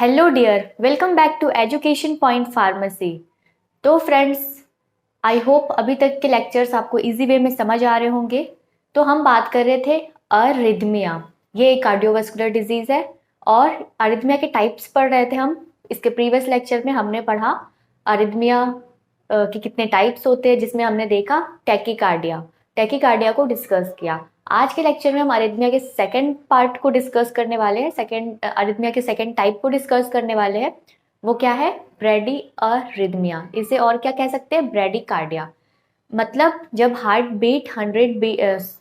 Hello dear, welcome back to education point pharmacy. तो friends, I hope अभी तक के लेक्चर्स आपको इजी वे में समझ आ रहे होंगे। तो हम बात कर रहे थे अरिथमिया। ये एक कार्डियोवास्कुलर डिजीज है और अरिथमिया के टाइप्स पढ़ रहे थे हम। इसके प्रीवियस लेक्चर में हमने पढ़ा अरिथमिया के कितने टाइप्स होते हैं, जिसमें हमने देखा टैकीकार्डिया। टैकीकार्डिया को डिस्कस किया। आज के लेक्चर में हम अरिथमिया के सेकंड पार्ट को डिस्कस करने वाले हैं, सेकंड अरिथमिया के सेकंड टाइप को डिस्कस करने वाले हैं। वो क्या है? Brady arrhythmia. इसे और क्या कह सकते हैं? ब्रेडीकार्डिया। मतलब जब heart beat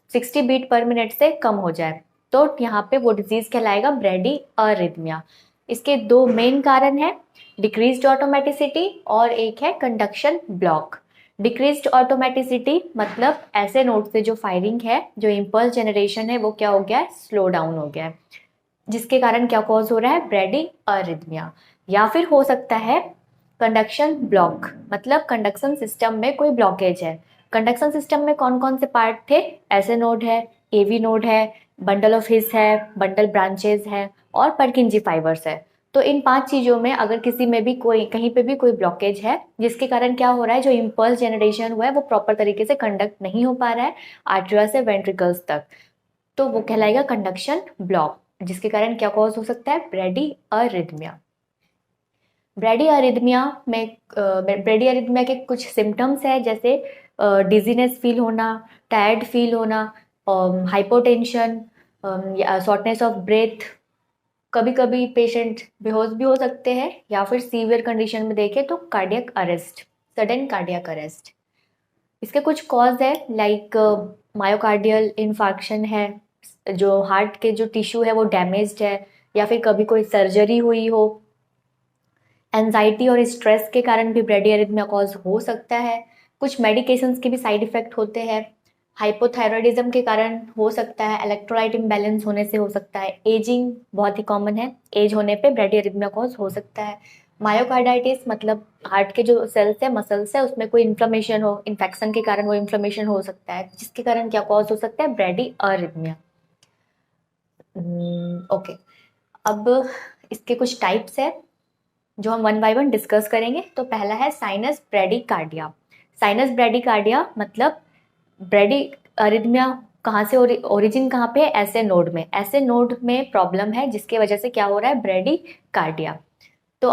60 beat per minute से कम हो जाए तो यहाँ पे वो डिजीज कहलाएगा ब्रेडी अरिथमिया। इसके दो मेन कारण है, डिक्रीज्ड ऑटोमेटिसिटी और एक है कंडक्शन ब्लॉक। डिक्रीज्ड ऑटोमेटिसिटी मतलब ऐसे नोड से जो फायरिंग है, जो इम्पल्स जनरेशन है, वो क्या हो गया है? स्लो डाउन हो गया है, जिसके कारण क्या कॉज हो रहा है? Brady arrhythmia. या फिर हो सकता है कंडक्शन ब्लॉक, मतलब कंडक्शन सिस्टम में कोई ब्लॉकेज है। कंडक्शन सिस्टम में कौन कौन से पार्ट थे? ऐसे नोड है, एवी नोड है, बंडल ऑफ हिस है, बंडल ब्रांचेज है और पर्किंजी फाइबर्स है। तो इन 5 चीजों में अगर किसी में भी कोई, कहीं पे भी कोई ब्लॉकेज है, जिसके कारण क्या हो रहा है? जो इम्पल्स जनरेशन हुआ है वो प्रॉपर तरीके से कंडक्ट नहीं हो पा रहा है आर्टरिया से वेंट्रिकल्स तक, तो वो कहलाएगा कंडक्शन ब्लॉक, जिसके कारण क्या कॉज हो सकता है? Brady arrhythmia. ब्रेडी अरिथमिया के कुछ सिम्टम्स है, जैसे डिजीनेस फील होना, टायर्ड फील होना, हाइपोटेंशन, शॉर्टनेस ऑफ ब्रेथ। कभी कभी पेशेंट बेहोश भी हो सकते हैं, या फिर सीवियर कंडीशन में देखें तो cardiac arrest, sudden cardiac arrest. इसके कुछ कॉज है, लाइक मायोकार्डियल इन्फार्क्शन है, जो हार्ट के जो टिश्यू है वो डैमेज्ड है, या फिर कभी कोई सर्जरी हुई हो। एंजाइटी और स्ट्रेस के कारण भी ब्रेडी अरिथमिया कॉज हो सकता है। कुछ मेडिकेशंस के भी साइड इफेक्ट होते हैं। हाइपोथायरॉयडिज्म के कारण हो सकता है, इलेक्ट्रोलाइट इम्बैलेंस होने से हो सकता है, एजिंग बहुत ही कॉमन है, एज होने पे ब्रेडी अरिथमिया कॉज हो सकता है। मायोकार्डाइटिस मतलब हार्ट के जो सेल्स है, मसल्स है, उसमें कोई इन्फ्लेमेशन हो, इन्फेक्शन के कारण वो इन्फ्लेमेशन हो सकता है, जिसके कारण क्या कॉज हो सकता है? Brady arrhythmia. ओके, अब इसके कुछ टाइप्स है जो हम वन बाय वन डिस्कस करेंगे। तो पहला है साइनस ब्रेडीकार्डिया। साइनस ब्रेडीकार्डिया मतलब ब्रेडी अरिथमिया कहाँ से ओरिजिन कहाँ पे है? ऐसे नोड में। ऐसे नोड में प्रॉब्लम है, जिसके वजह से क्या हो रहा है? ब्रेडीकार्डिया। तो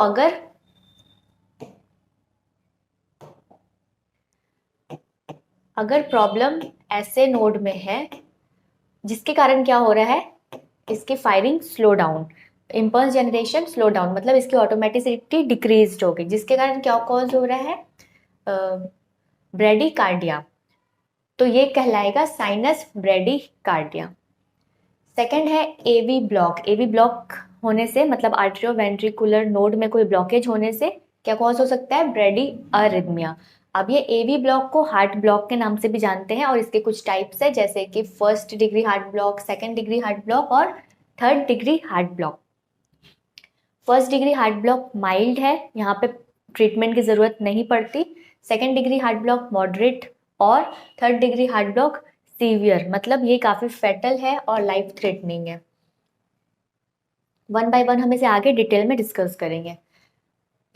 अगर प्रॉब्लम ऐसे नोड में है, जिसके कारण क्या हो रहा है? इसकी firing slow down, impulse generation slow down, मतलब इसकी ऑटोमेटिसिटी डिक्रीज हो गई, जिसके कारण क्या कॉज हो रहा है? ब्रेडीकार्डिया। तो ये कहलाएगा साइनस ब्रेडीकार्डिया। सेकंड है एवी ब्लॉक। एवी ब्लॉक होने से मतलब आर्टरियो वेंट्रिकुलर नोड में कोई ब्लॉकेज होने से क्या कॉज हो सकता है? Brady arrhythmia. अब ये एवी ब्लॉक को हार्ट ब्लॉक के नाम से भी जानते हैं, और इसके कुछ टाइप्स है, जैसे कि first degree heart block, second degree heart block और third degree heart block. First degree heart block mild है, यहाँ पे ट्रीटमेंट की जरूरत नहीं पड़ती। Second degree heart block moderate और third degree heart block severe, मतलब ये काफी फेटल है और लाइफ थ्रेटनिंग है। वन बाय वन हम इसे आगे डिटेल में डिस्कस करेंगे।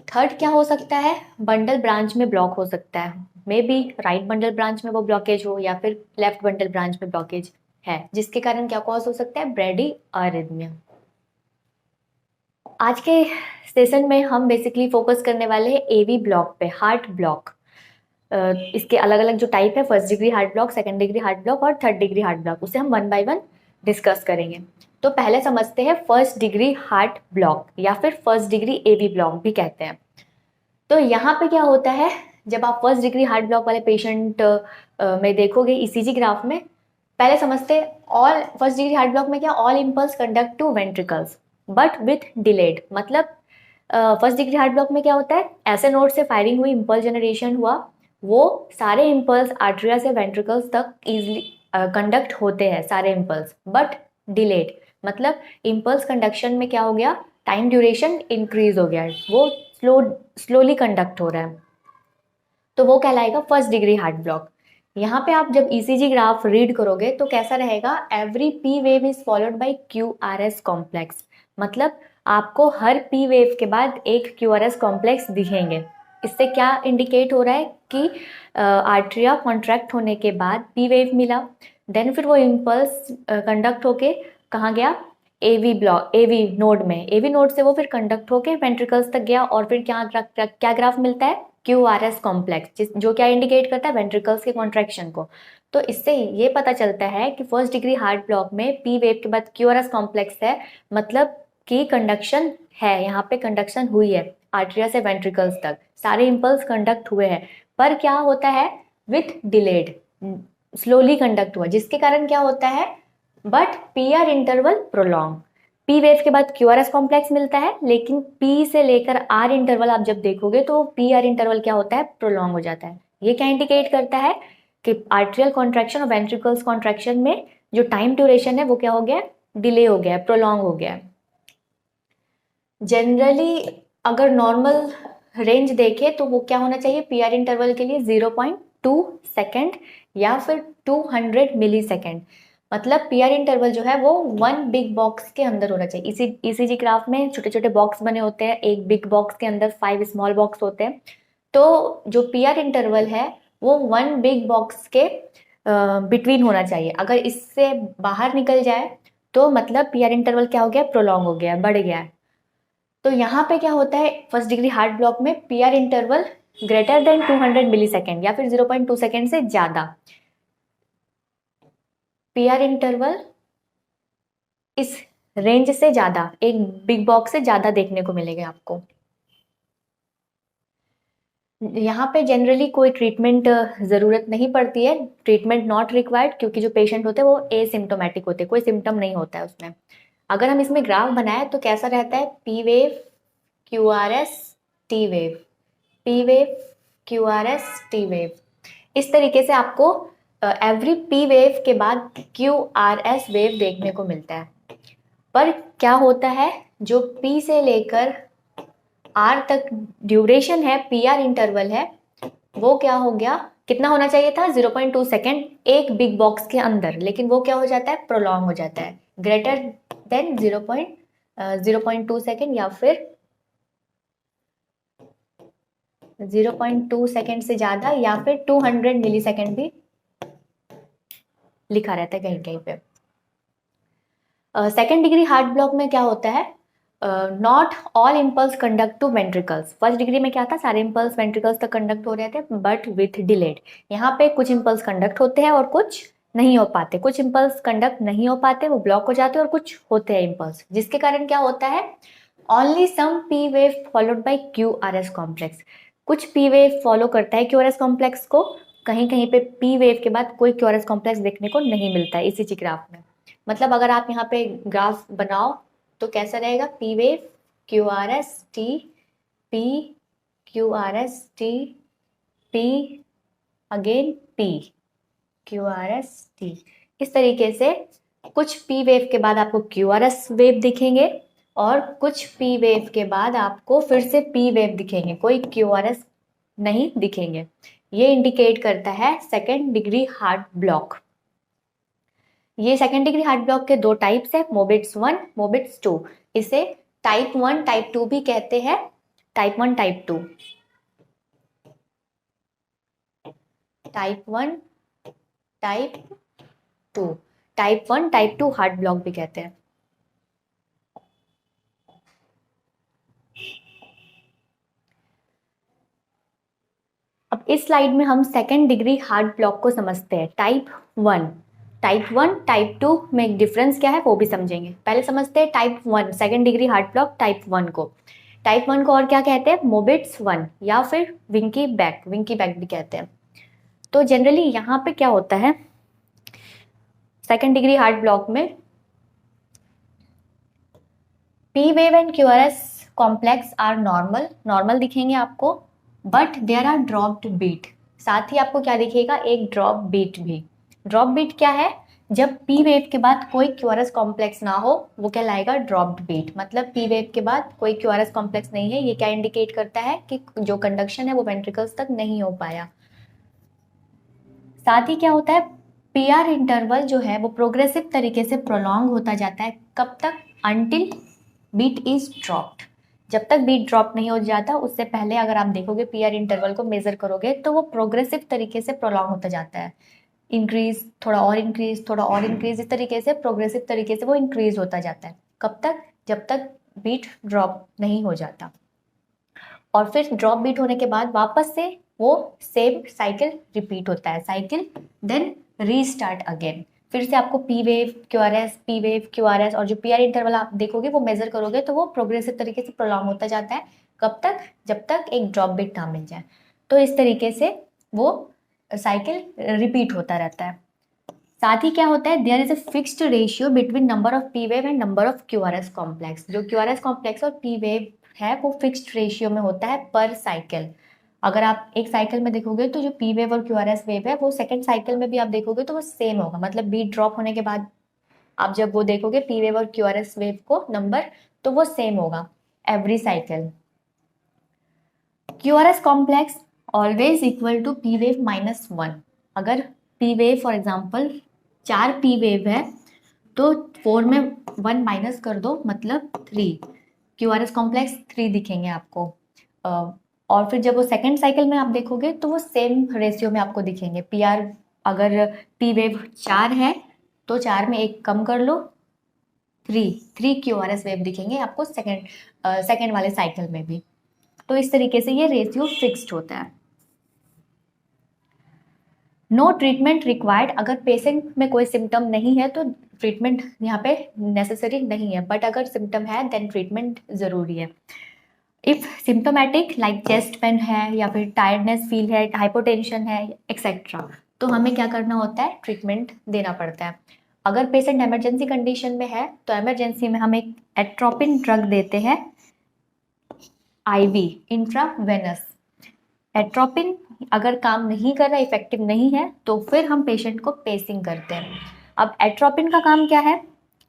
थर्ड क्या हो सकता है? बंडल ब्रांच में ब्लॉक हो सकता है, may B right bundle branch में वो ब्लॉकेज हो, या फिर लेफ्ट बंडल ब्रांच में ब्लॉकेज है, जिसके कारण क्या कॉज हो सकता है? Brady arrhythmia. आज के सेशन में हम बेसिकली फोकस करने वाले हैं एवी ब्लॉक पे, हार्ट ब्लॉक। इसके अलग अलग जो टाइप है, first degree heart block, second degree heart block और थर्ड डिग्री हार्ट ब्लॉक, उसे हम वन बाय वन डिस्कस करेंगे। तो पहले समझते हैं फर्स्ट डिग्री हार्ट ब्लॉक, या फिर फर्स्ट डिग्री एवी ब्लॉक भी कहते हैं। तो यहाँ पे क्या होता है? जब आप फर्स्ट डिग्री हार्ट ब्लॉक वाले पेशेंट में देखोगे ईसीजी ग्राफ में, पहले समझते all first degree heart block में क्या? All impulse conduct to ventricles but with delayed. मतलब फर्स्ट डिग्री हार्ट ब्लॉक में क्या होता है? ऐसे नोड से फायरिंग हुई, इम्पल्स जनरेशन हुआ, वो सारे इम्पल्स आर्टरिया से वेंट्रिकल्स तक इजिली कंडक्ट होते हैं, सारे इम्पल्स, बट डिलेड। मतलब इम्पल्स कंडक्शन में क्या हो गया? टाइम ड्यूरेशन इंक्रीज हो गया है, वो स्लोली कंडक्ट हो रहा है, तो वो कहलाएगा फर्स्ट डिग्री हार्ट ब्लॉक। यहाँ पे आप जब ईसीजी ग्राफ रीड करोगे तो कैसा रहेगा? Every P wave is followed by Q R S complex. मतलब आपको हर पी वेव के बाद एक क्यूआरएस कॉम्प्लेक्स दिखेंगे। इससे क्या इंडिकेट हो रहा है कि आर्टरिया कॉन्ट्रैक्ट होने के बाद पी वेव मिला, देन फिर वो इम्पल्स कंडक्ट होके कहाँ गया, एवी नोड में, एवी नोड से वो फिर कंडक्ट होके वेंट्रिकल्स तक गया और फिर क्या ग्राफ मिलता है, क्यूआरएस कॉम्प्लेक्स, जो क्या इंडिकेट करता है, वेंट्रिकल्स के कॉन्ट्रैक्शन को। तो इससे ये पता चलता है कि फर्स्ट डिग्री हार्ट ब्लॉक में पी वेव के बाद क्यूआरएस कॉम्प्लेक्स है, मतलब कि कंडक्शन है, यहाँ पे कंडक्शन हुई है आर्टरिया से वेंट्रिकल्स तक, सारे इंपल्स कंडक्ट हुए हैं, पर क्या होता है, विथ डिलेड, स्लोली कंडक्ट हुआ, जिसके कारण क्या होता है, but P R interval prolong. P wave के बाद क्यू आर एस कॉम्प्लेक्स मिलता है, लेकिन पी से लेकर आर इंटरवल आप जब देखोगे तो पी आर इंटरवल क्या होता है, प्रोलॉन्ग हो जाता है। ये क्या इंडिकेट करता है कि आर्ट्रियल कॉन्ट्रैक्शन और वेंट्रिकल्स कॉन्ट्रैक्शन में जो टाइम ड्यूरेशन है वो क्या हो गया, डिले हो गया, प्रोलॉन्ग हो गया। जनरली अगर नॉर्मल रेंज देखे तो वो क्या होना चाहिए, पी आर इंटरवल के लिए 0.2 सेकेंड या फिर 200 मिली सेकेंड, मतलब पी आर इंटरवल जो है वो 1 बिग बॉक्स के अंदर होना चाहिए। ईसीजी ग्राफ में छोटे छोटे बॉक्स बने होते हैं, एक बिग बॉक्स के अंदर 5 स्मॉल बॉक्स होते हैं, तो जो पी आर इंटरवल है वो 1 बिग बॉक्स के बिटवीन होना चाहिए। अगर इससे बाहर निकल जाए तो मतलब पी आर इंटरवल क्या हो गया, प्रोलॉन्ग हो गया, बढ़ गया है। तो यहाँ पे क्या होता है, फर्स्ट डिग्री हार्ट ब्लॉक में P R interval greater than 200 मिली सेकेंड या फिर 0.2 सेकेंड से ज्यादा, पी आर इंटरवल इस रेंज से ज्यादा, एक बिग बॉक्स से ज्यादा देखने को मिलेगा आपको। यहाँ पे जनरली कोई ट्रीटमेंट ज़रूरत नहीं पड़ती है, ट्रीटमेंट नॉट रिक्वायर्ड, क्योंकि जो पेशेंट होते हैं वो एसिम्टोमेटिक होते हैं, कोई सिम्टम नहीं होता है उसमें। अगर हम इसमें ग्राफ बनाए तो कैसा रहता है, P wave Q R S T wave, P wave Q R S T wave, इस तरीके से आपको एवरी पी वेव के बाद क्यू आर एस वेव देखने को मिलता है। पर क्या होता है, जो पी से लेकर आर तक ड्यूरेशन है, पी आर इंटरवल है, वो क्या हो गया, कितना होना चाहिए था, 0.2 सेकेंड एक बिग बॉक्स के अंदर, लेकिन वो क्या हो जाता है, प्रोलॉन्ग हो जाता है, ग्रेटर देन 0.2 सेकेंड या फिर 0.2 सेकेंड से ज्यादा या फिर 200 मिली सेकेंड भी लिखा रहता है कहीं कहीं पे। सेकेंड डिग्री हार्ट ब्लॉक में क्या होता है, not all impulse conduct to ventricles. First degree में क्या था, सारे इम्पल्स वेंट्रिकल्स तक कंडक्ट हो रहे थे, बट विथ डिलेड। यहाँ पे कुछ इम्पल्स कंडक्ट होते हैं और कुछ नहीं हो पाते, कुछ इम्पल्स कंडक्ट नहीं हो पाते, वो ब्लॉक हो जाते हैं, और कुछ होते हैं इम्पल्स, जिसके कारण क्या होता है, only some P wave followed by Q R S complex. कुछ पी वेव फॉलो करता है क्यू आर एस कॉम्प्लेक्स को, कहीं कहीं पे पी वेव के बाद कोई क्यू आर एस कॉम्प्लेक्स देखने को नहीं मिलता है इसी ग्राफ में। मतलब अगर आप यहाँ पे ग्राफ बनाओ तो कैसा रहेगा, P wave Q R S T, P Q R S T, P again P Q R S T, इस तरीके से कुछ पी वेव के बाद आपको क्यू आर एस वेव दिखेंगे और कुछ पी वेव के बाद आपको फिर से पी वेव दिखेंगे, कोई क्यू आर एस नहीं दिखेंगे। ये इंडिकेट करता है सेकेंड डिग्री हार्ट ब्लॉक। ये सेकेंड डिग्री हार्ट ब्लॉक के दो टाइप्स है, मोबिट्स 1 मोबिट्स 2। इसे टाइप 1 टाइप 2 भी कहते हैं, type 1 type 2, type 1 type 2, type 1 type 2 heart block भी कहते हैं। अब इस स्लाइड में हम सेकेंड डिग्री हार्ट ब्लॉक को समझते हैं, टाइप 1। टाइप 1 टाइप 2 में एक डिफरेंस क्या है वो भी समझेंगे। पहले समझते हैं type 1 second degree heart block type 1 को। टाइप 1 को और क्या कहते हैं, मोबिट्स 1 या फिर विंकी बैक भी कहते हैं। तो जनरली यहाँ पे क्या होता है, सेकेंड डिग्री हार्ट ब्लॉक में P wave and Q R S complex are normal दिखेंगे आपको, but there are dropped beat. साथ ही आपको क्या दिखेगा, एक ड्रॉप बीट भी। ड्रॉप बीट क्या है, जब पी वेव के बाद कोई क्यू आर एस कॉम्प्लेक्स ना हो वो क्या लाएगा, ड्रॉप्ड बीट। मतलब पी वेव के बाद कोई क्यू आर एस कॉम्प्लेक्स नहीं है, ये क्या इंडिकेट करता है कि जो कंडक्शन है वो वेंट्रिकल्स तक नहीं हो पाया। साथ ही क्या होता है, पी आर इंटरवल जो है वो प्रोग्रेसिव तरीके से प्रोलॉन्ग होता जाता है, कब तक, अंटिल बीट इज ड्रॉप्ड। जब तक बीट ड्रॉप नहीं हो जाता उससे पहले अगर आप देखोगे पीआर इंटरवल को मेजर करोगे तो वो प्रोग्रेसिव तरीके से प्रोलॉन्ग होता जाता है। इंक्रीज, थोड़ा और इंक्रीज, थोड़ा और इंक्रीज, इस तरीके से प्रोग्रेसिव तरीके से वो इंक्रीज होता जाता है। कब तक? जब तक बीट ड्रॉप नहीं हो जाता। और फिर ड्रॉप बीट होने के बाद वापस से वो सेम साइकिल रिपीट होता है। Cycle then restart again. फिर से आपको P wave Q R S और जो पी आर इंटरवल आप देखोगे वो मेजर करोगे तो वो प्रोग्रेसिव तरीके से प्रोलॉन्ग होता जाता है। कब तक? जब तक एक ड्रॉप बीट ना मिल जाए। तो इस तरीके से वो साइकिल रिपीट होता रहता है। साथ ही क्या होता है, there is a fixed ratio between number of P wave and number of Q R S complex. जो क्यू आर एस कॉम्प्लेक्स और पी वेव है वो फिक्स्ड रेशियो में होता है पर साइकिल। अगर आप एक साइकिल में देखोगे तो जो पी वेव और क्यू आर एस वेव है वो सेकेंड साइकिल में भी आप देखोगे तो वो सेम होगा। मतलब बीट ड्रॉप होने के बाद आप जब वो देखोगे पी वेव और क्यू आर एस वेव को नंबर, तो वो सेम होगा every cycle. Q R S complex always equal to P wave minus one. अगर P wave for example 4 P wave है तो 4 में 1 माइनस कर दो मतलब 3। क्यू आर एस कॉम्प्लेक्स 3 दिखेंगे आपको। और फिर जब वो सेकेंड साइकिल में आप देखोगे तो वो सेम रेशियो में आपको दिखेंगे। पी आर, अगर पी वेव 4 है तो 4 में 1 कम कर लो, 3 क्यू आर एस वेव दिखेंगे आपको सेकेंड वाले साइकिल में भी। तो इस तरीके से ये रेशियो फिक्स्ड होता है। No treatment required. अगर पेशेंट में कोई सिम्टम नहीं है तो ट्रीटमेंट यहाँ पे नेसेसरी नहीं है, बट अगर सिम्टम है देन ट्रीटमेंट जरूरी है। If symptomatic like chest pain है या फिर टायर्डनेस फील है, हाइपोटेंशन है एक्सेट्रा, तो हमें क्या करना होता है? ट्रीटमेंट देना पड़ता है। अगर पेशेंट इमरजेंसी कंडीशन में है तो इमरजेंसी में हम एक एट्रोपिन ड्रग देते हैं, आईवी इंट्रावेनस। एट्रोपिन अगर काम नहीं कर रहा, इफेक्टिव नहीं है, तो फिर हम पेशेंट को पेसिंग करते हैं। अब एट्रोपिन का काम क्या है?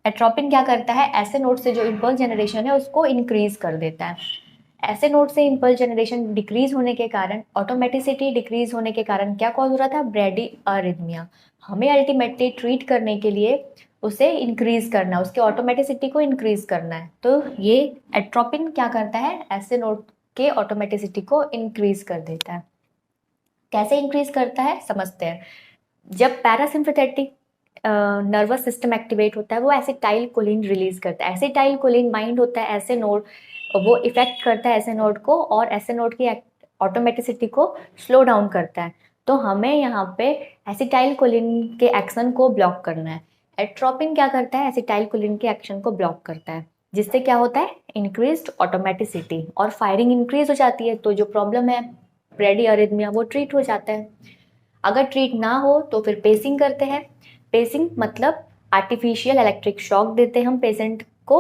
एट्रोपिन क्या करता है? ऐसे नोड से जो इम्पल्स जनरेशन है उसको इंक्रीज कर देता है। ऐसे नोड से इम्पल्स जनरेशन डिक्रीज होने के कारण, ऑटोमेटिसिटी डिक्रीज होने के कारण क्या कॉज हो रहा था? ब्रेडी अरिथमिया। हमें अल्टीमेटली ट्रीट करने के लिए उसे इंक्रीज करना है, उसके ऑटोमेटिसिटी को इंक्रीज करना है। तो ये एट्रोपिन क्या करता है? ऐसे नोड के ऑटोमेटिसिटी को इंक्रीज कर देता है। कैसे इंक्रीज करता है समझते हैं। जब पैरासिम्पैथेटिक नर्वस सिस्टम एक्टिवेट होता है वो एसिटाइल कोलिन रिलीज करता है। एसिटाइल कोलिन बाइंड होता है ऐसे नोड, वो इफेक्ट करता है ऐसे नोड को और ऐसे नोड की ऑटोमेटिसिटी को स्लो डाउन करता है। तो हमें यहाँ पे एसिटाइल कोलिन के एक्शन को ब्लॉक करना है। एट्रोपिन क्या करता है? एसिटाइल कोलिन के एक्शन को ब्लॉक करता है, जिससे क्या होता है? इंक्रीज्ड ऑटोमेटिसिटी और फायरिंग इंक्रीज हो जाती है। तो जो प्रॉब्लम है ब्रेडी अरिथमिया वो ट्रीट हो जाता है। अगर ट्रीट ना हो तो फिर पेसिंग करते हैं। पेसिंग मतलब आर्टिफिशियल इलेक्ट्रिक शॉक देते हैं हम पेशेंट को,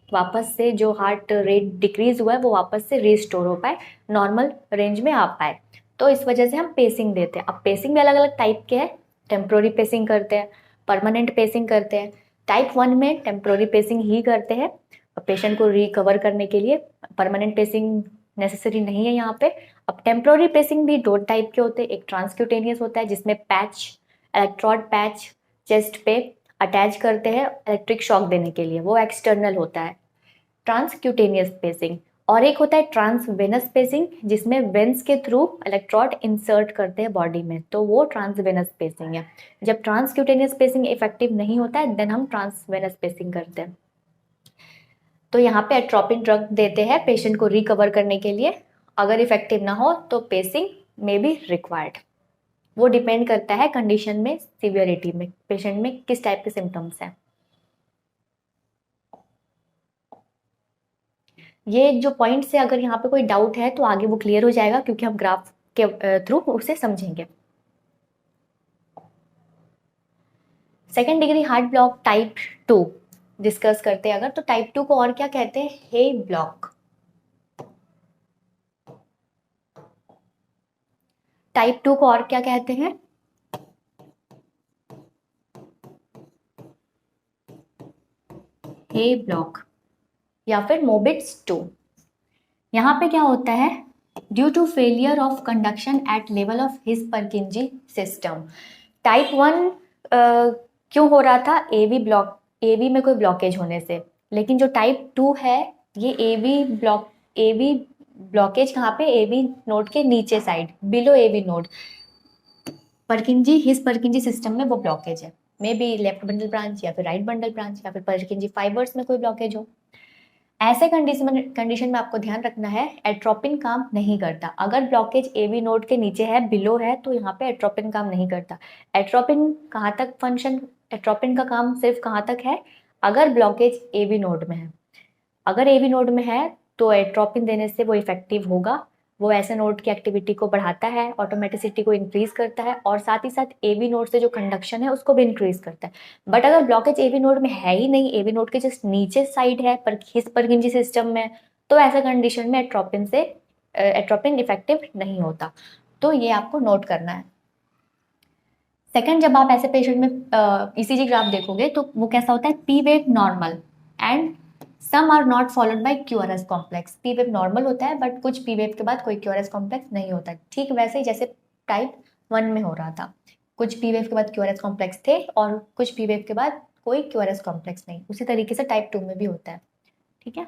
वापस से जो हार्ट रेट डिक्रीज हुआ है वो वापस से रिस्टोर हो पाए, नॉर्मल रेंज में आ पाए। तो इस वजह से हम पेसिंग देते हैं। अब पेसिंग भी अलग अलग टाइप के हैं। टेम्प्रोरी पेसिंग करते हैं, परमानेंट पेसिंग करते हैं। टाइप 1 में टेम्प्रोरी पेसिंग ही करते हैं पेशेंट को रिकवर करने के लिए। परमानेंट पेसिंग नेसेसरी नहीं है यहाँ पे। अब टेम्प्रोरी पेसिंग भी 2 टाइप के होते हैं। एक ट्रांसक्यूटेनियस होता है जिसमें पैच, इलेक्ट्रोड पैच चेस्ट पे अटैच करते हैं इलेक्ट्रिक शॉक देने के लिए, वो एक्सटर्नल होता है ट्रांसक्यूटेनियस पेसिंग। और एक होता है ट्रांसवेनस पेसिंग जिसमें वेंस के थ्रू इलेक्ट्रोड इंसर्ट करते हैं बॉडी में, तो वो ट्रांसवेनस पेसिंग है। जब ट्रांसक्यूटेनियस पेसिंग इफेक्टिव नहीं होता है देन हम ट्रांसवेनस पेसिंग करते हैं। तो यहाँ पे एट्रोपिन ड्रग देते हैं पेशेंट को रिकवर करने के लिए। अगर इफेक्टिव ना हो तो पेसिंग में बी रिक्वायर्ड। वो डिपेंड करता है कंडीशन में, सिवियरिटी में, पेशेंट में किस टाइप के सिम्टम्स हैं। ये जो पॉइंट्स है अगर यहाँ पे कोई डाउट है तो आगे वो क्लियर हो जाएगा क्योंकि हम ग्राफ के थ्रू उसे समझेंगे। Second degree heart block type 2 discuss करते हैं अगर, तो टाइप 2 को और क्या कहते हैं? हे ब्लॉक। टाइप 2 को और क्या कहते हैं? हे ब्लॉक या फिर मोबिट्स 2। यहाँ पे क्या होता है? Due to failure of conduction at level of His Purkinje system. Type 1 क्यों हो रहा था? एवी ब्लॉक, एवी में कोई ब्लॉकेज होने से। लेकिन जो टाइप 2 है ये ए बी ब्लॉकेज कहाँ पे, ए बी नोड के नीचे side, below A B node, Purkinje His Purkinje system में वो ब्लॉकेज है। May be left bundle branch या फिर राइट बंडल ब्रांच या फिर परकिंजी फाइबर्स में कोई ब्लॉकेज हो। ऐसे कंडीशन में आपको ध्यान रखना है, एट्रोपिन काम नहीं करता। अगर ब्लॉकेज ए बी नोड के नीचे है, बिलो है, तो यहाँ पे एट्रोपिन काम नहीं करता। एट्रोपिन कहाँ तक फंक्शन, एट्रोपिन का काम सिर्फ कहाँ तक है, अगर ब्लॉकेज ए बी नोड में है। अगर ए बी नोड में है तो एट्रोपिन देने से वो इफेक्टिव होगा। वो ऐसे नोड की एक्टिविटी को बढ़ाता है, ऑटोमेटिसिटी को इंक्रीज करता है, और साथ ही साथ ए बी नोड से जो कंडक्शन है उसको भी इंक्रीज करता है। बट अगर ब्लॉकेज ए बी नोड में है ही नहीं, ए बी नोड के जस्ट नीचे साइड है पर हिस परकिंजी सिस्टम में, तो ऐसे कंडीशन में एट्रोपिन इफेक्टिव नहीं होता। तो ये आपको नोट करना है। सेकंड, जब आप ऐसे पेशेंट में ईसीजी ग्राफ देखोगे तो वो कैसा होता है, P wave normal and some are not followed by QRS complex. P wave normal होता है बट कुछ पी वेव के बाद कोई क्यूआरएस कॉम्प्लेक्स नहीं होता। ठीक वैसे ही जैसे टाइप 1 में हो रहा था, कुछ पी वेव के बाद क्यूआरएस कॉम्प्लेक्स थे और कुछ पी वेव के बाद कोई क्यूआरएस कॉम्प्लेक्स नहीं, उसी तरीके से टाइप 2 में भी होता है। ठीक है।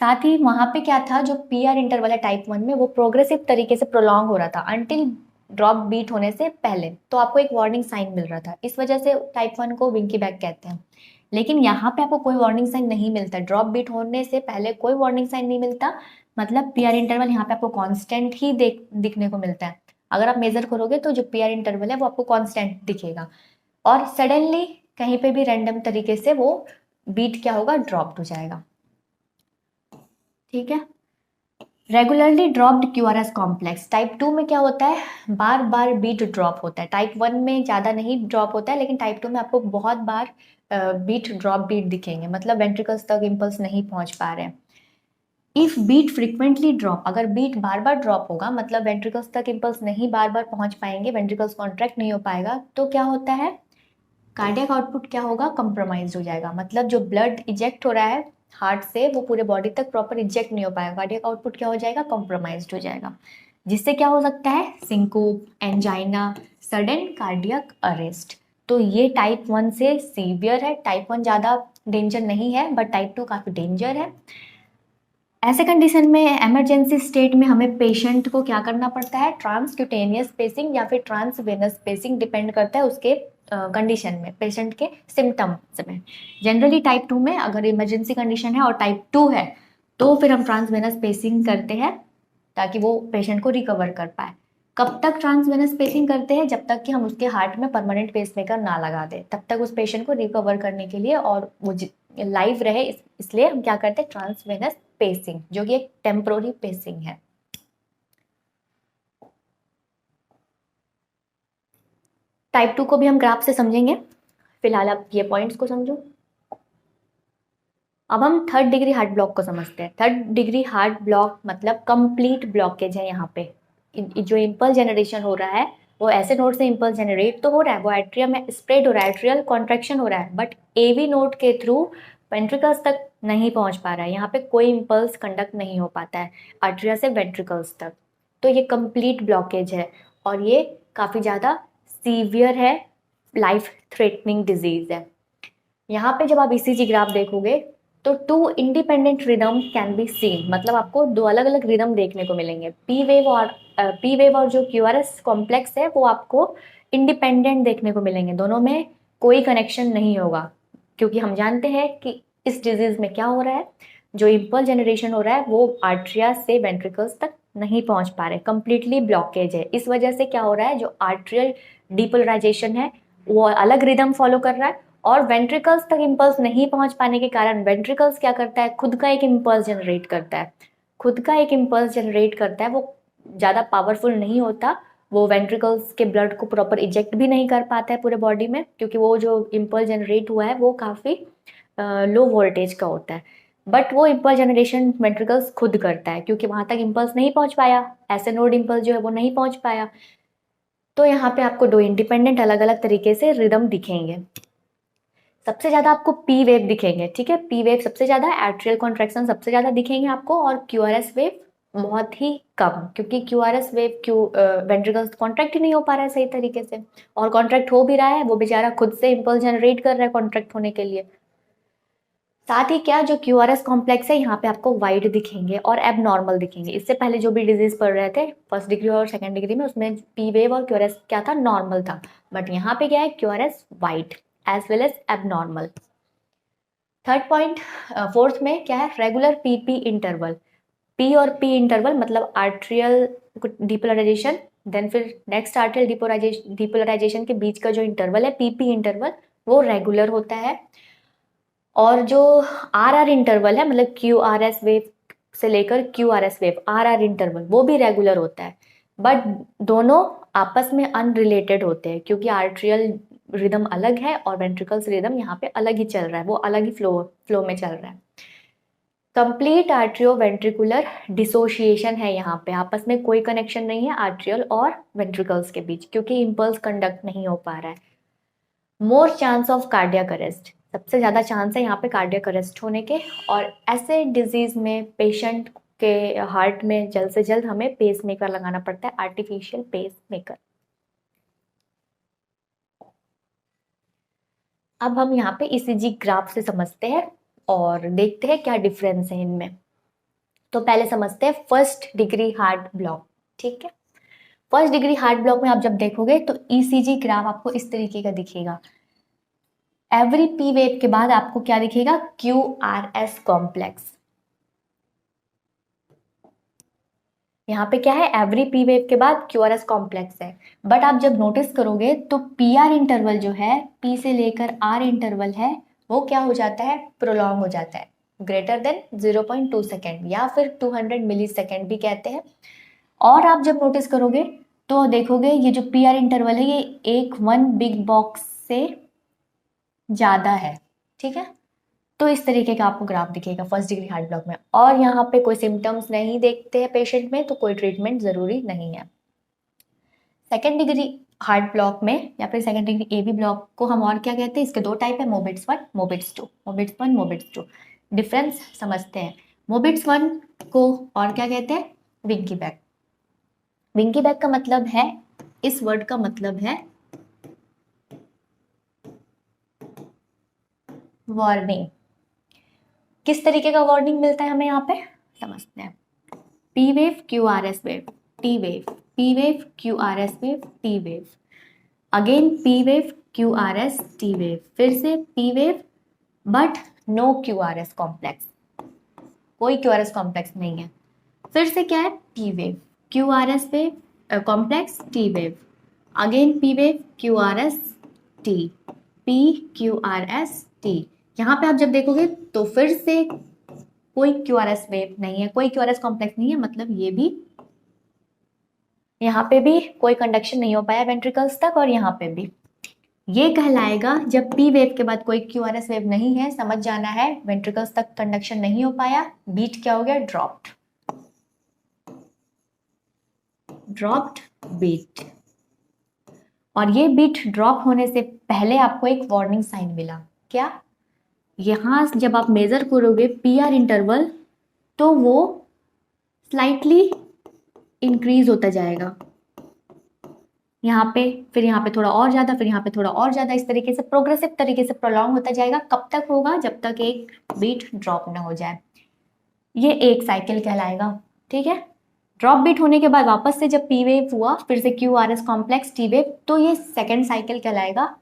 साथ ही वहां पे क्या था, जो पी आर इंटरवल है टाइप 1 में, वो प्रोग्रेसिव तरीके से प्रोलॉन्ग हो रहा था अंटिल ड्रॉप बीट होने से पहले, तो आपको एक वार्निंग साइन मिल रहा था। इस वजह से टाइप 1 को विंकी बैक कहते हैं। लेकिन यहाँ पे आपको कोई वार्निंग साइन नहीं मिलता, ड्रॉप बीट होने से पहले कोई वार्निंग साइन नहीं मिलता। मतलब पी आर इंटरवल यहाँ पे आपको कॉन्स्टेंट ही दिखने को मिलता है। अगर आप मेजर करोगे तो जो पी आर इंटरवल है वो आपको कॉन्स्टेंट दिखेगा, और सडनली कहीं पे भी रैंडम तरीके से वो बीट क्या होगा, ड्रॉप हो जाएगा। ठीक है। Regularly dropped QRS complex type 2 में क्या होता है, बार बार बीट ड्रॉप होता है। टाइप 1 में ज़्यादा नहीं ड्रॉप होता है, लेकिन टाइप 2 में आपको बहुत बार बीट दिखेंगे, मतलब वेंट्रिकल्स तक इम्पल्स नहीं पहुंच पा रहे हैं। इफ बीट फ्रिक्वेंटली ड्रॉप, अगर बीट बार बार ड्रॉप होगा मतलब वेंट्रिकल्स तक इम्पल्स नहीं बार बार पहुंच पाएंगे, वेंट्रिकल्स कॉन्ट्रैक्ट नहीं हो पाएगा, तो क्या होता है, कार्डियक आउटपुट क्या होगा, कंप्रोमाइज हो जाएगा। मतलब जो ब्लड इजेक्ट हो रहा है हार्ट से वो पूरे बॉडी तक प्रॉपर इजेक्ट नहीं हो पाएगा, कार्डियक आउटपुट क्या हो जाएगा, कॉम्प्रोमाइज हो जाएगा। जिससे क्या हो सकता है, syncope, angina, sudden cardiac arrest. तो ये टाइप 1 से सीवियर है। टाइप 1 ज़्यादा डेंजर नहीं है बट टाइप 2 काफ़ी डेंजर है। ऐसे कंडीशन में इमरजेंसी स्टेट में हमें पेशेंट को क्या करना पड़ता है, ट्रांसक्यूटेनियस स्पेसिंग या फिर ट्रांसवेनस स्पेसिंग, डिपेंड करता है उसके कंडीशन में, पेशेंट के सिम्टम्स में। जनरली टाइप 2 में अगर इमरजेंसी कंडीशन है और टाइप 2 है तो फिर हम ट्रांसवेनस स्पेसिंग करते हैं ताकि वो पेशेंट को रिकवर कर पाए। कब तक ट्रांसवेनस स्पेसिंग करते हैं, जब तक कि हम उसके हार्ट में परमानेंट पेसमेकर ना लगा दें, तब तक उस पेशेंट को रिकवर करने के लिए और वो लाइव रहे, इसलिए हम क्या करते हैं, ट्रांसवेनस पेसिंग, जो कि एक टेम्पोररी पेसिंग है। टाइप 2 को भी हम ग्राफ से समझेंगे, फिलहाल आप ये पॉइंट्स को समझो। अब हम थर्ड डिग्री हार्ट ब्लॉक को समझते हैं। थर्ड डिग्री हार्ट ब्लॉक मतलब कंप्लीट ब्लॉकेज है। यहाँ पे जो इम्पल्स जनरेशन हो रहा है वो ऐसे नोड से इम्पल्स जनरेट तो हो रहा है, वो एट्रियम में स्प्रेड हो रहा है, एट्रियल कॉन्ट्रैक्शन हो रहा है, बट एवी नोड के थ्रू वेंट्रिकल्स तक नहीं पहुंच पा रहा है। यहाँ पे कोई इम्पल्स कंडक्ट नहीं हो पाता है आर्ट्रिया से वेंट्रिकल्स तक। तो ये कंप्लीट ब्लॉकेज है और ये काफ़ी ज़्यादा सीवियर है, लाइफ थ्रेटनिंग डिजीज है। यहाँ पे जब आप ईसीजी ग्राफ देखोगे तो 2 independent rhythm can be seen, मतलब आपको 2 अलग अलग रिदम देखने को मिलेंगे। पी वेव और जो क्यूआरएस कॉम्प्लेक्स है वो आपको इंडिपेंडेंट देखने को मिलेंगे, दोनों में कोई कनेक्शन नहीं होगा, क्योंकि हम जानते हैं कि इस डिजीज में क्या हो रहा है, जो इम्पल्स जनरेशन हो रहा है वो आर्ट्रिया से वेंट्रिकल्स तक नहीं पहुंच पा रहे, कंप्लीटली ब्लॉकेज है। इस वजह से क्या हो रहा है, जो आर्ट्रियल डीपोलराइजेशन है वो अलग रिदम फॉलो कर रहा है, और वेंट्रिकल्स तक इम्पल्स नहीं पहुंच पाने के कारण वेंट्रिकल्स क्या करता है, खुद का एक इम्पल्स जनरेट करता है। खुद का एक इम्पल्स जनरेट करता है, वो ज़्यादा पावरफुल नहीं होता, वो वेंट्रिकल्स के ब्लड को प्रॉपर इजेक्ट भी नहीं कर पाता है पूरे बॉडी में, क्योंकि वो जो इम्पल्स जनरेट हुआ है वो काफ़ी लो वोल्टेज का होता है। बट वो इम्पल्स जनरेशन वेंट्रिकल्स खुद करता है, क्योंकि वहाँ तक इम्पल्स नहीं पहुँच पाया, ऐसे नोड इम्पल्स जो है वो नहीं पहुँच पाया। तो यहाँ पे आपको 2 इंडिपेंडेंट अलग अलग तरीके से रिदम दिखेंगे। सबसे ज्यादा आपको पी वेव दिखेंगे, ठीक है, पी वेव सबसे ज्यादा, एट्रियल कॉन्ट्रैक्शन सबसे ज्यादा दिखेंगे आपको, और क्यूआरएस वेव बहुत ही कम, क्योंकि क्यूआरएस वेव वेंट्रिकल्स कॉन्ट्रैक्ट ही नहीं हो पा रहा है सही तरीके से, और कॉन्ट्रैक्ट हो भी रहा है वो बेचारा खुद से इम्पल्स जनरेट कर रहा है कॉन्ट्रैक्ट होने के लिए। साथ ही क्या, जो QRS कॉम्प्लेक्स है यहाँ पे आपको वाइड दिखेंगे और एबनॉर्मल दिखेंगे। इससे पहले जो भी डिजीज पढ़ रहे थे फर्स्ट डिग्री और सेकंड डिग्री में, उसमें P वेव और QRS क्या था, नॉर्मल था। बट यहाँ पे क्या है, QRS wide as well as abnormal. Third point, fourth में क्या है, रेगुलर PP इंटरवल। P और P इंटरवल मतलब आर्ट्रियल डिपोलराइजेशन, देन फिर नेक्स्ट आर्ट्रियल डिपोलराइजेशन के बीच का जो इंटरवल है PP इंटरवल, वो रेगुलर होता है। और जो RR इंटरवल है, मतलब QRS वेव से लेकर QRS वेव, RR इंटरवल, वो भी रेगुलर होता है। बट दोनों आपस में अनरिलेटेड होते हैं, क्योंकि आर्ट्रियल रिदम अलग है और वेंट्रिकल्स रिदम यहाँ पे अलग ही चल रहा है, वो अलग ही फ्लो में चल रहा है। कंप्लीट आर्ट्रियो वेंट्रिकुलर डिसोशिएशन है यहाँ पे, आपस में कोई कनेक्शन नहीं है आर्ट्रियल और वेंट्रिकल्स के बीच, क्योंकि इम्पल्स कंडक्ट नहीं हो पा रहा है। More chance of cardiac arrest, सबसे ज़्यादा चांस है यहाँ पे कार्डियक अरेस्ट होने के। और ऐसे डिजीज में पेशेंट के हार्ट में जल्द से जल्द हमें पेस मेकर लगाना पड़ता है, आर्टिफिशियल पेस मेकर। अब हम यहाँ पे ECG ग्राफ से समझते हैं और देखते हैं क्या डिफरेंस है इनमें। तो पहले समझते हैं फर्स्ट डिग्री हार्ट ब्लॉक। ठीक है, फर्स्ट डिग्री हार्ट ब्लॉक में आप जब देखोगे तो ECG ग्राफ आपको इस तरीके का दिखेगा। एवरी P वेव के बाद आपको क्या दिखेगा, QRS कॉम्प्लेक्स। यहाँ पे क्या है, एवरी P वेव के बाद QRS कॉम्प्लेक्स है। बट आप जब नोटिस करोगे तो PR इंटरवल जो है, P से लेकर R इंटरवल है, वो क्या हो जाता है, प्रोलॉन्ग हो जाता है, ग्रेटर देन 0.2 सेकेंड या फिर 200 मिली सेकेंड भी कहते हैं। और आप जब नोटिस करोगे तो देखोगे ये जो PR इंटरवल है, ये एक 1 बिग बॉक्स से ज़्यादा है। ठीक है, तो इस तरीके का आपको ग्राफ दिखेगा फर्स्ट डिग्री हार्ट ब्लॉक में। और यहाँ पे कोई सिम्टम्स नहीं देखते हैं पेशेंट में, तो कोई ट्रीटमेंट ज़रूरी नहीं है। सेकेंड डिग्री हार्ट ब्लॉक में या फिर सेकेंड डिग्री AB ब्लॉक को हम और क्या कहते हैं, इसके दो टाइप है, मोबिट्स 1 मोबिट्स 2। मोबिट्स 1 मोबिट्स 2 डिफरेंस समझते हैं। मोबिट्स 1 को और क्या कहते हैं, विंकी बैक। विंकी बैक का मतलब है, इस वर्ड का मतलब है वार्निंग। किस तरीके का वार्निंग मिलता है हमें यहाँ पे, समझते हैं। P wave QRS wave, T wave, P wave QRS wave, T wave, again P wave QRS T wave, फिर से P wave but no QRS complex, कोई QRS कॉम्प्लेक्स नहीं है। फिर से क्या है, P wave QRS wave complex T wave, again P wave QRS T, P QRS T। यहाँ पे आप जब देखोगे तो फिर से कोई QRS वेव नहीं है, कोई QRS कॉम्प्लेक्स नहीं है, मतलब ये भी, यहाँ पे भी कोई कंडक्शन नहीं हो पाया वेंट्रिकल्स तक, और यहाँ पे भी। ये कहलाएगा जब P वेव के बाद कोई QRS वेव नहीं है, समझ जाना है वेंट्रिकल्स तक कंडक्शन नहीं हो पाया, बीट क्या हो गया, ड्रॉप्ड, ड्रॉप्ड बीट। और ये बीट ड्रॉप होने से पहले आपको एक वार्निंग साइन मिला, क्या, यहाँ जब आप मेजर करोगे PR इंटरवल तो वो स्लाइटली इंक्रीज होता जाएगा, यहाँ पे, फिर यहाँ पे थोड़ा और ज़्यादा, फिर यहाँ पे थोड़ा और ज़्यादा, इस तरीके से प्रोग्रेसिव तरीके से प्रोलॉन्ग होता जाएगा। कब तक होगा, जब तक एक बीट ड्रॉप ना हो जाए। ये एक साइकिल कहलाएगा। ठीक है, ड्रॉप बीट होने के बाद वापस से जब P वेव हुआ, फिर से QRS कॉम्प्लेक्स T वेव, तो ये सेकेंड साइकिल कहलाएगा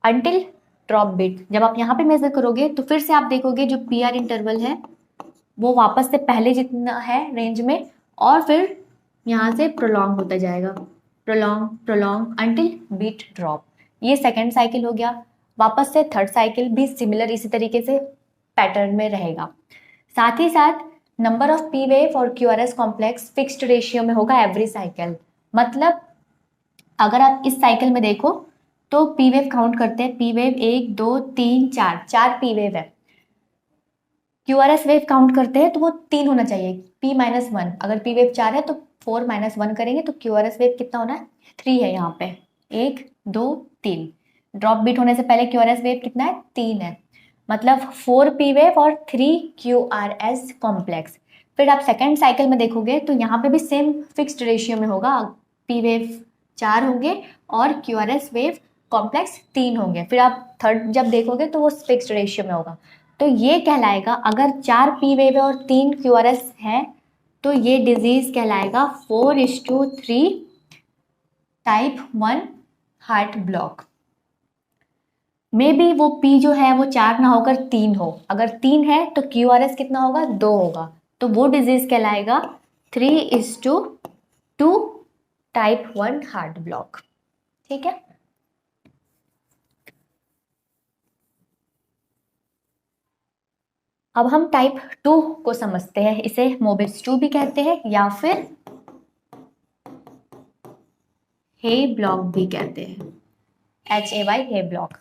अंटिल ड्रॉप बीट। जब आप यहाँ पे मेजर करोगे तो फिर से आप देखोगे जो PR इंटरवल है वो वापस से पहले जितना है रेंज में, और फिर यहाँ से प्रोलॉन्ग होता जाएगा, prolong prolong until beat drop. ये सेकेंड साइकिल हो गया। वापस से थर्ड साइकिल भी सिमिलर इसी तरीके से पैटर्न में रहेगा। साथ ही साथ नंबर ऑफ P वेव और QRS कॉम्प्लेक्स फिक्स्ड रेशियो में होगा एवरी साइकिल। मतलब अगर आप इस साइकिल में देखो तो P वेव काउंट करते हैं, P वेव 1 2 3 4, 4 P वेव है। QRS वेव काउंट करते हैं तो वो 3 होना चाहिए, P-1। अगर P वेव 4 है तो 4-1 करेंगे तो QRS वेव कितना होना है, 3 है यहाँ पे, 1 2 3। ड्रॉप बीट होने से पहले QRS वेव कितना है, 3 है, मतलब 4 P वेव और 3 QRS कॉम्प्लेक्स। फिर आप सेकेंड साइकिल में देखोगे तो यहाँ पे भी सेम फिक्स्ड रेशियो में होगा, P वेव 4 होंगे और QRS वेव कॉम्प्लेक्स 3 होंगे। फिर आप थर्ड जब देखोगे तो वो फिक्स्ड रेशियो में होगा, तो ये कहलाएगा, अगर 4 पी वेव है और 3 QRS है तो ये डिजीज कहलाएगा 4:3 type 1 heart block. May be वो P जो है वो 4 ना होकर 3 हो, अगर 3 है तो QRS कितना होगा, 2 होगा, तो वो डिजीज कहलाएगा 3:2 टाइप 1 हार्ट ब्लॉक। ठीक है, अब हम टाइप 2 को समझते हैं। इसे मोबिस 2 भी कहते हैं या फिर हे ब्लॉक भी कहते हैं, HAY हे ब्लॉक।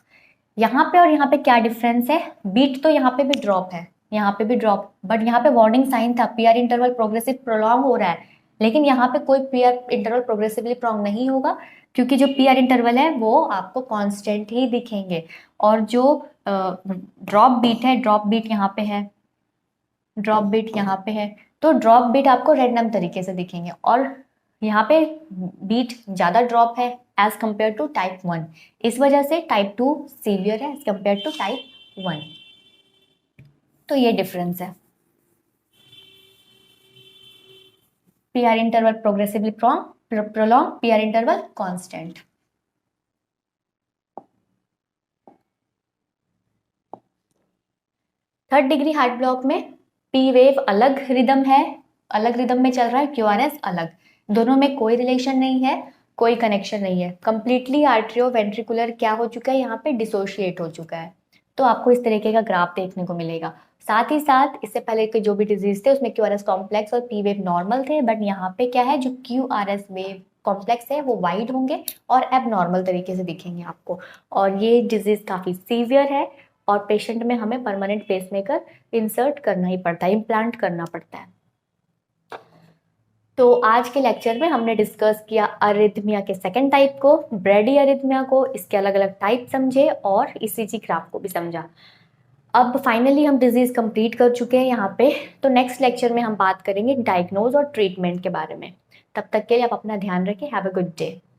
यहाँ पे और यहाँ पे क्या डिफरेंस है, बीट तो यहाँ पे भी ड्रॉप है, यहाँ पे भी ड्रॉप, बट यहाँ पे वार्निंग साइन था, पीआर इंटरवल प्रोग्रेसिव प्रोलॉन्ग हो रहा है, लेकिन यहाँ पे कोई पीआर इंटरवल प्रोग्रेसिवली प्रोलॉन्ग नहीं होगा, क्योंकि जो पीआर इंटरवल है वो आपको कांस्टेंट ही दिखेंगे। और जो ड्रॉप बीट है, ड्रॉप बीट यहाँ पे है, ड्रॉप बीट यहाँ पे है, तो ड्रॉप बीट आपको रैंडम तरीके से दिखेंगे, और यहाँ पे बीट ज़्यादा ड्रॉप है एज कंपेयर टू टाइप 1, इस वजह से टाइप 2 सीवियर है एज कंपेयर टू टाइप 1। तो ये डिफरेंस है, PR interval progressively prolong, PR interval constant. Third degree heart block में पी वेव अलग रिदम है, अलग रिदम में चल रहा है, क्यूआरएस अलग, दोनों में कोई रिलेशन नहीं है, कोई कनेक्शन नहीं है, कंप्लीटली आर्ट्रियो वेंट्रिकुलर क्या हो चुका है, यहाँ पे डिसोशिएट हो चुका है। तो आपको इस तरीके का ग्राफ देखने को मिलेगा। साथ ही साथ इससे पहले के जो भी डिजीज थे उसमें क्यूआरएस कॉम्प्लेक्स और पी वेव नॉर्मल थे, बट यहाँ पे क्या है, जो क्यूआरएस वेव कॉम्प्लेक्स है वो वाइड होंगे और अब नॉर्मल तरीके से दिखेंगे आपको, और ये डिजीज काफ़ी सीवियर है, और पेशेंट में हमें परमानेंट पेसमेकर इंसर्ट करना ही पड़ता है, इम्प्लांट करना पड़ता है। तो आज के लेक्चर में हमने डिस्कस किया अरिथमिया के सेकंड टाइप को, ब्रेडी अरिथमिया को, इसके अलग अलग टाइप समझे और ईसीजी ग्राफ को भी समझा। अब फाइनली हम डिजीज कंप्लीट कर चुके हैं यहाँ पे, तो नेक्स्ट लेक्चर में हम बात करेंगे डायग्नोज और ट्रीटमेंट के बारे में। तब तक के लिए आप अपना ध्यान रखें। Have a good day.